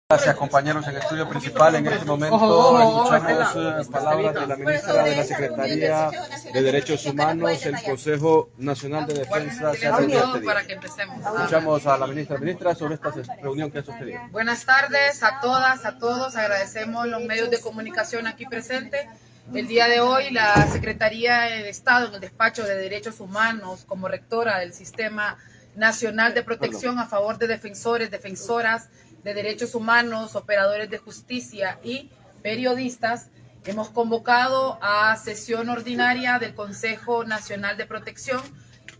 Gracias, compañeros. En el estudio principal, en este momento escuchamos palabras de la ministra de la Secretaría de Derechos Humanos, el Consejo Nacional de Defensa. Escuchamos a la ministra sobre esta reunión que ha sucedido. Buenas tardes a todas, a todos. Agradecemos los medios de comunicación aquí presentes. El día de hoy, la Secretaría de Estado, en el Despacho de Derechos Humanos, como rectora del Sistema Nacional de Protección a favor de defensores, defensoras de derechos humanos, operadores de justicia y periodistas, hemos convocado a sesión ordinaria del Consejo Nacional de Protección.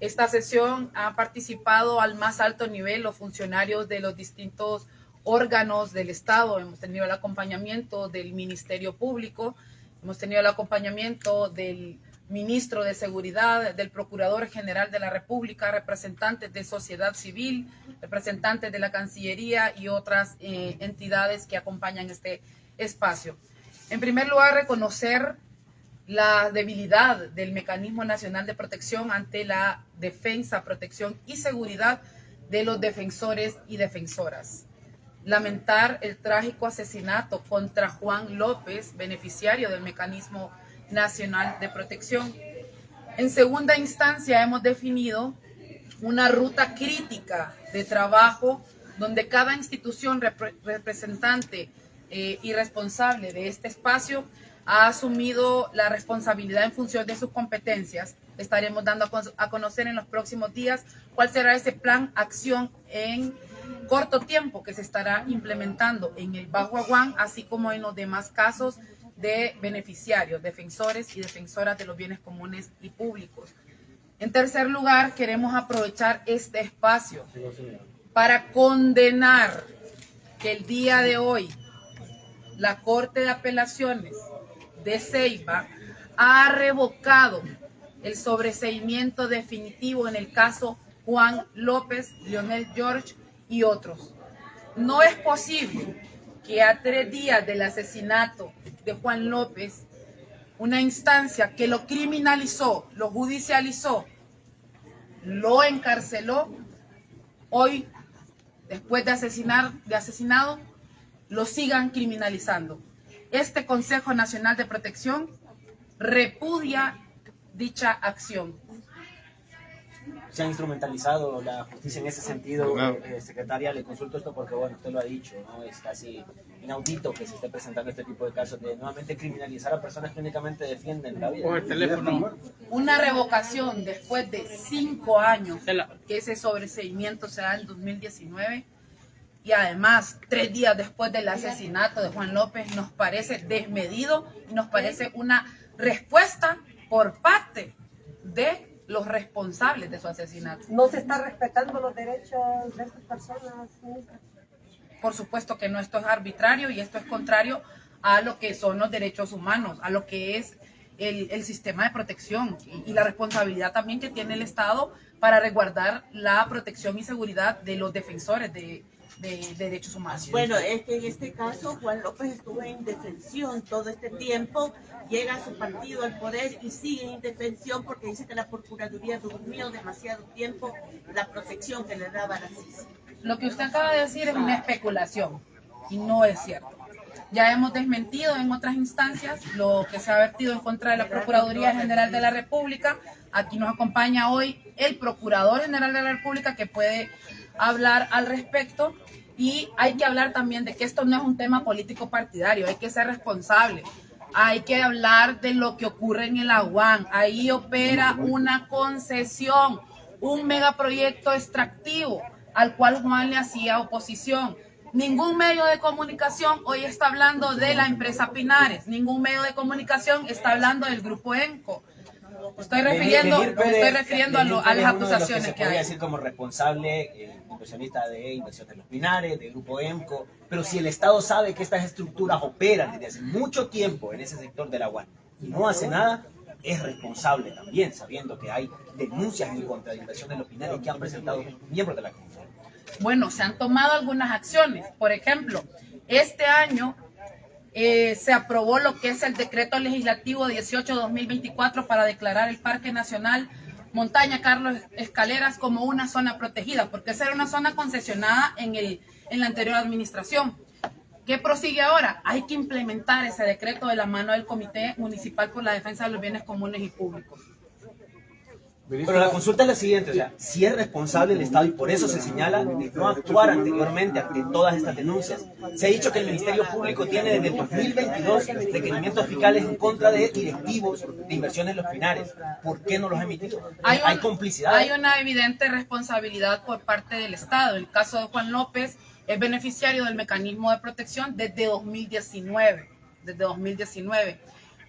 Esta sesión ha participado al más alto nivel los funcionarios de los distintos órganos del Estado. Hemos tenido el acompañamiento del Ministerio Público, hemos tenido el acompañamiento del Ministro de Seguridad, del Procurador General de la República, representantes de sociedad civil, representantes de la Cancillería y otras entidades que acompañan este espacio. En primer lugar, reconocer la debilidad del Mecanismo Nacional de Protección ante la defensa, protección y seguridad de los defensores y defensoras. Lamentar el trágico asesinato contra Juan López, beneficiario del Mecanismo Nacional de Protección. En segunda instancia, hemos definido una ruta crítica de trabajo donde cada institución representante y responsable de este espacio ha asumido la responsabilidad en función de sus competencias. Estaremos dando a conocer en los próximos días cuál será ese plan acción en corto tiempo que se estará implementando en el Bajo Aguán, así como en los demás casos de beneficiarios, defensores y defensoras de los bienes comunes y públicos. En tercer lugar, queremos aprovechar este espacio para condenar que el día de hoy la Corte de Apelaciones de Ceiba ha revocado el sobreseimiento definitivo en el caso Juan López, Leonel George y otros. No es posible que a 3 días del asesinato de Juan López, una instancia que lo criminalizó, lo judicializó, lo encarceló, hoy, después de asesinado, lo sigan criminalizando. Este Consejo Nacional de Protección repudia dicha acción. Se ha instrumentalizado la justicia en ese sentido, secretaria, le consulto esto porque, bueno, usted lo ha dicho, ¿no? Es casi inaudito que se esté presentando este tipo de casos de nuevamente criminalizar a personas que únicamente defienden la vida. Por el teléfono. Una revocación después de 5 años, que ese sobreseimiento se da en 2019, y además 3 días después del asesinato de Juan López, nos parece desmedido y nos parece una respuesta por parte de los responsables de su asesinato. ¿No se está respetando los derechos de estas personas, ministra? Por supuesto que no, esto es arbitrario y esto es contrario a lo que son los derechos humanos, a lo que es el sistema de protección y la responsabilidad también que tiene el Estado para resguardar la protección y seguridad de los defensores de derechos humanos. Bueno, es que en este caso Juan López estuvo en indefensión todo este tiempo, llega a su partido al poder y sigue en indefensión porque dice que la Procuraduría durmió demasiado tiempo la protección que le daba la CICI. Lo que usted acaba de decir es una especulación y no es cierto. Ya hemos desmentido en otras instancias lo que se ha vertido en contra de la Procuraduría General de la República. Aquí nos acompaña hoy el Procurador General de la República que puede hablar al respecto. Y hay que hablar también de que esto no es un tema político partidario, hay que ser responsable. Hay que hablar de lo que ocurre en el Aguán. Ahí opera una concesión, un megaproyecto extractivo al cual Juan le hacía oposición. Ningún medio de comunicación hoy está hablando de la empresa Pinares, ningún medio de comunicación está hablando del grupo ENCO. Estoy refiriendo a las acusaciones que hay. Podría decir como responsable, inversionista de Inversiones de los Pinares, del grupo EMCO, pero si el Estado sabe que estas estructuras operan desde hace mucho tiempo en ese sector del Aguán y no hace nada, es responsable también, sabiendo que hay denuncias en contra de Inversiones de los Pinares que han presentado miembros de la Comisión. Bueno, se han tomado algunas acciones. Por ejemplo, este año se aprobó lo que es el decreto legislativo 18-2024 para declarar el Parque Nacional Montaña Carlos Escaleras como una zona protegida, porque esa era una zona concesionada en la anterior administración. ¿Qué prosigue ahora? Hay que implementar ese decreto de la mano del Comité Municipal por la Defensa de los Bienes Comunes y Públicos. Pero la consulta es la siguiente, o sea, si es responsable el Estado y por eso se señala de no actuar anteriormente ante todas estas denuncias. Se ha dicho que el Ministerio Público tiene desde el 2022 requerimientos fiscales en contra de directivos de Inversiones Los Pinares. ¿Por qué no los ha emitido? ¿Hay complicidad? Hay una evidente responsabilidad por parte del Estado. El caso de Juan López es beneficiario del mecanismo de protección desde 2019,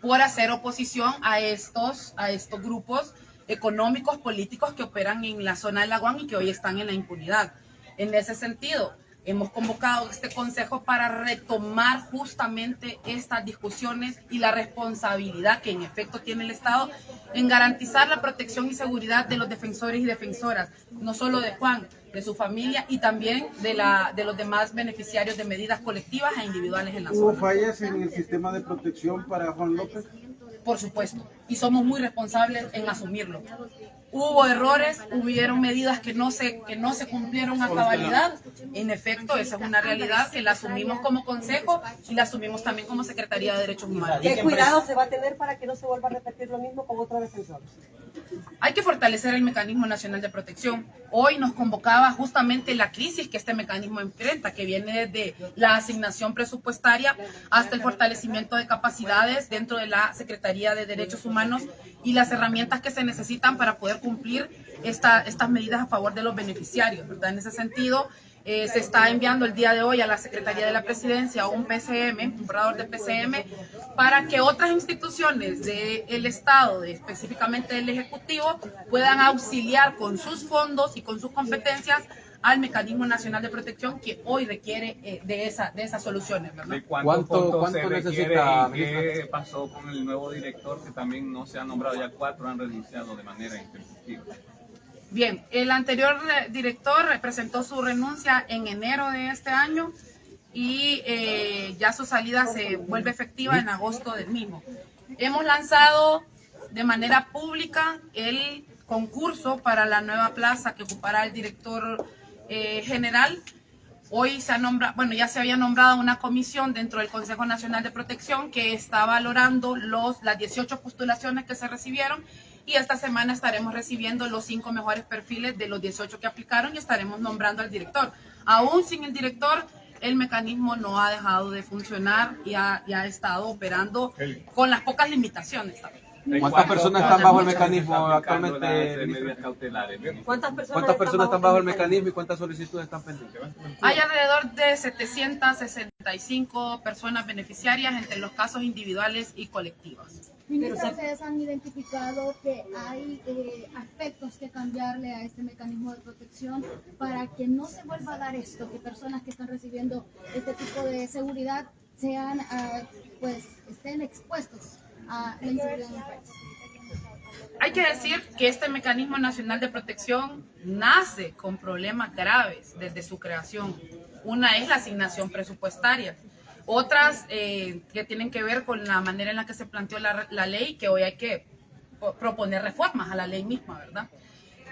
por hacer oposición a estos grupos económicos, políticos que operan en la zona de Laguán y que hoy están en la impunidad. En ese sentido, hemos convocado este consejo para retomar justamente estas discusiones y la responsabilidad que en efecto tiene el Estado en garantizar la protección y seguridad de los defensores y defensoras, no solo de Juan, de su familia y también de los demás beneficiarios de medidas colectivas e individuales en la zona. ¿Hubo fallas en el sistema de protección para Juan López? Por supuesto, y somos muy responsables en asumirlo. Hubo errores, hubieron medidas que no se cumplieron a cabalidad. En efecto, esa es una realidad que la asumimos como consejo y la asumimos también como Secretaría de Derechos Humanos. ¿Qué cuidado se va a tener para que no se vuelva a repetir lo mismo con otros defensores? Hay que fortalecer el Mecanismo Nacional de Protección. Hoy nos convocaba justamente la crisis que este mecanismo enfrenta, que viene desde la asignación presupuestaria hasta el fortalecimiento de capacidades dentro de la Secretaría de Derechos Humanos y las herramientas que se necesitan para poder cumplir estas medidas a favor de los beneficiarios, ¿verdad? En ese sentido, se está enviando el día de hoy a la Secretaría de la Presidencia un PCM, un borrador de PCM, para que otras instituciones del Estado, específicamente del Ejecutivo, puedan auxiliar con sus fondos y con sus competencias al Mecanismo Nacional de Protección que hoy requiere de esas soluciones, ¿verdad? ¿De cuánto necesita? ¿Qué pasó con el nuevo director que también no se ha nombrado? Ya 4 han renunciado de manera intempestiva. Bien, el anterior director presentó su renuncia en enero de este año y ya su salida se vuelve efectiva en agosto del mismo. Hemos lanzado de manera pública el concurso para la nueva plaza que ocupará el director general. Hoy ya se había nombrado una comisión dentro del Consejo Nacional de Protección que está valorando las 18 postulaciones que se recibieron y esta semana estaremos recibiendo los 5 mejores perfiles de los 18 que aplicaron y estaremos nombrando al director. Aún sin el director, el mecanismo no ha dejado de funcionar y ha estado operando con las pocas limitaciones también. ¿Cuántas personas están bajo el mecanismo actualmente? Medidas cautelares. ¿Cuántas ¿Cuántas personas están bajo el mecanismo y cuántas solicitudes están pendientes? Hay alrededor de 765 personas beneficiarias entre los casos individuales y colectivos. Ministra, ustedes han identificado que hay aspectos que cambiarle a este mecanismo de protección para que no se vuelva a dar esto, que personas que están recibiendo este tipo de seguridad estén expuestos a la inseguridad en el país. Hay que decir que este Mecanismo Nacional de Protección nace con problemas graves desde su creación. Una es la asignación presupuestaria. Otras que tienen que ver con la manera en la que se planteó la ley, que hoy hay que proponer reformas a la ley misma, ¿verdad?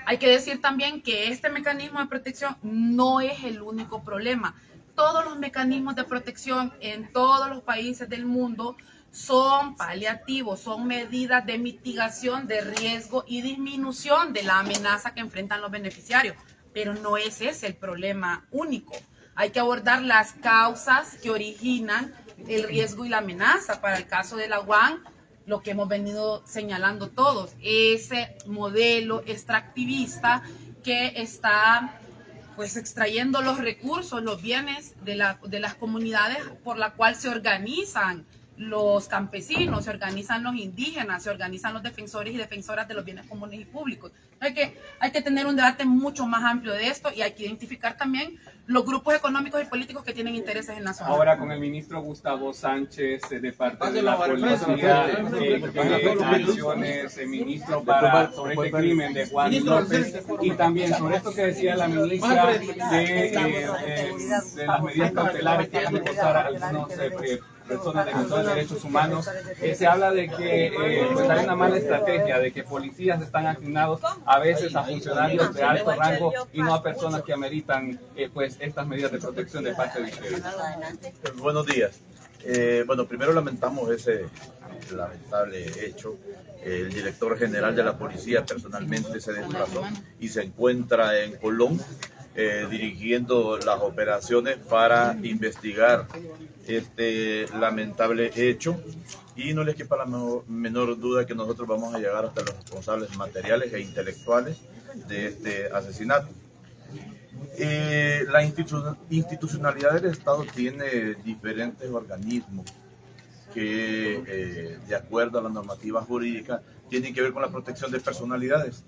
Hay que decir también que este mecanismo de protección no es el único problema. Todos los mecanismos de protección en todos los países del mundo son paliativos, son medidas de mitigación de riesgo y disminución de la amenaza que enfrentan los beneficiarios, pero no es ese el problema único. Hay que abordar las causas que originan el riesgo y la amenaza. Para el caso de la UAN, lo que hemos venido señalando todos, ese modelo extractivista que está extrayendo los recursos, los bienes de las comunidades por la cual se organizan los campesinos, se organizan los indígenas, se organizan los defensores y defensoras de los bienes comunes y públicos. Hay que tener un debate mucho más amplio de esto y hay que identificar también los grupos económicos y políticos que tienen intereses en la zona. Ahora con el ministro Gustavo Sánchez de parte de la policía, acciones, ministro, sobre este crimen de Juan López y también sobre esto que decía la ministra de las medidas cautelares que van a impulsar algunos personas defensoras de derechos humanos, se habla de que pues hay una mala estrategia, de que policías están asignados a veces a funcionarios de alto rango y no a personas que ameritan pues estas medidas de protección de parte de ustedes. Buenos días. Bueno, primero lamentamos ese lamentable hecho. El director general de la policía personalmente se desplazó y se encuentra en Colón dirigiendo las operaciones para investigar este lamentable hecho, y no les quepa la menor duda que nosotros vamos a llegar hasta los responsables materiales e intelectuales de este asesinato. La institucionalidad del Estado tiene diferentes organismos que, de acuerdo a la normativa jurídica, tienen que ver con la protección de personalidades.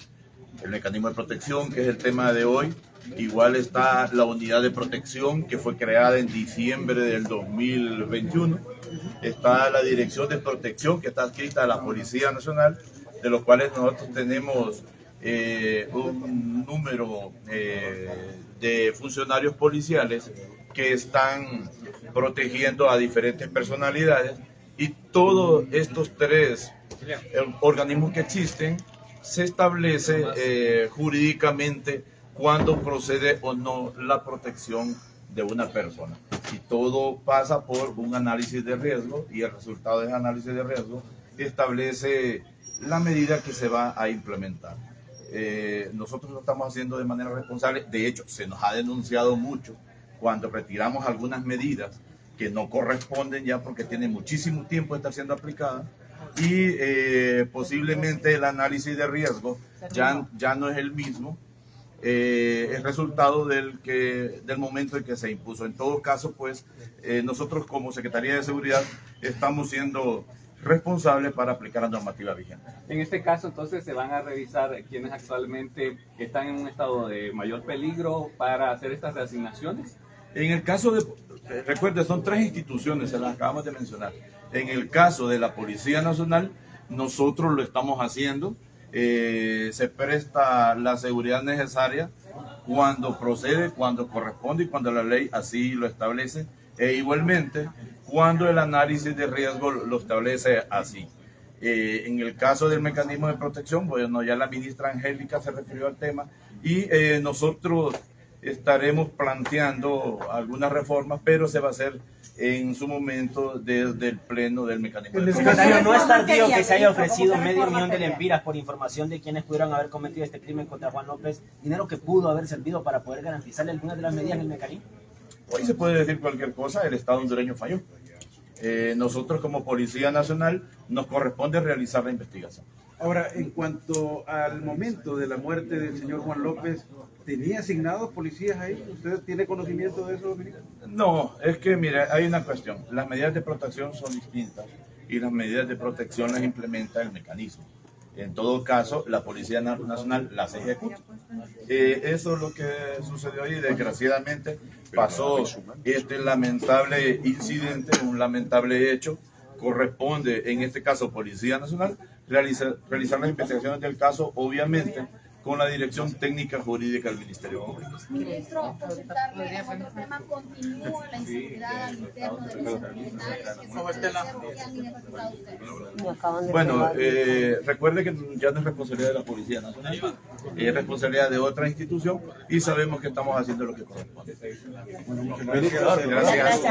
El mecanismo de protección, que es el tema de hoy, igual está la unidad de protección, que fue creada en diciembre del 2021, está la dirección de protección, que está adscrita a la Policía Nacional, de los cuales nosotros tenemos un número de funcionarios policiales que están protegiendo a diferentes personalidades, y todos estos tres organismos que existen se establece jurídicamente cuándo procede o no la protección de una persona, y todo pasa por un análisis de riesgo, y el resultado de ese análisis de riesgo establece la medida que se va a implementar. Nosotros lo estamos haciendo de manera responsable. De hecho, se nos ha denunciado mucho cuando retiramos algunas medidas que no corresponden ya, porque tienen muchísimo tiempo de estar siendo aplicadas, y posiblemente el análisis de riesgo ya no es el mismo, el resultado del momento en que se impuso. En todo caso, pues nosotros como Secretaría de Seguridad estamos siendo responsables para aplicar la normativa vigente. En este caso, entonces, se van a revisar quienes actualmente están en un estado de mayor peligro para hacer estas reasignaciones. En el caso de, recuerde, son tres instituciones, se las acabamos de mencionar. En el caso de la Policía Nacional, nosotros lo estamos haciendo. Se presta la seguridad necesaria cuando procede, cuando corresponde y cuando la ley así lo establece, e igualmente cuando el análisis de riesgo lo establece así. En el caso del mecanismo de protección, bueno, ya la ministra Angélica se refirió al tema, y nosotros estaremos planteando algunas reformas, pero se va a hacer en su momento desde el pleno del mecanismo de protección. No es tardío que se haya ofrecido $500,000 de lempiras por información de quienes pudieran haber cometido este crimen contra Juan López, dinero que pudo haber servido para poder garantizarle algunas de las medidas del mecanismo. Hoy se puede decir cualquier cosa, el Estado hondureño falló. Nosotros como Policía Nacional nos corresponde realizar la investigación. Ahora, en cuanto al momento de la muerte del señor Juan López, ¿tenía asignados policías ahí? ¿Usted tiene conocimiento de eso, Dominique? No, es que, mire, hay una cuestión. Las medidas de protección son distintas, y las medidas de protección las implementa el mecanismo. En todo caso, la Policía Nacional las ejecuta. Eso es lo que sucedió ahí. Desgraciadamente pasó este lamentable incidente, un lamentable hecho. Corresponde, en este caso, Policía Nacional, realizar las investigaciones del caso, obviamente, con la dirección técnica jurídica del Ministerio Público. Ministro, consultarle en otro tema, continúa la inseguridad al interno de los criminales que han identificado ustedes. Bueno, recuerde que ya no es responsabilidad de la Policía Nacional, es responsabilidad de otra institución, y sabemos que estamos haciendo lo que corresponde. Bueno, muchas gracias. Gracias.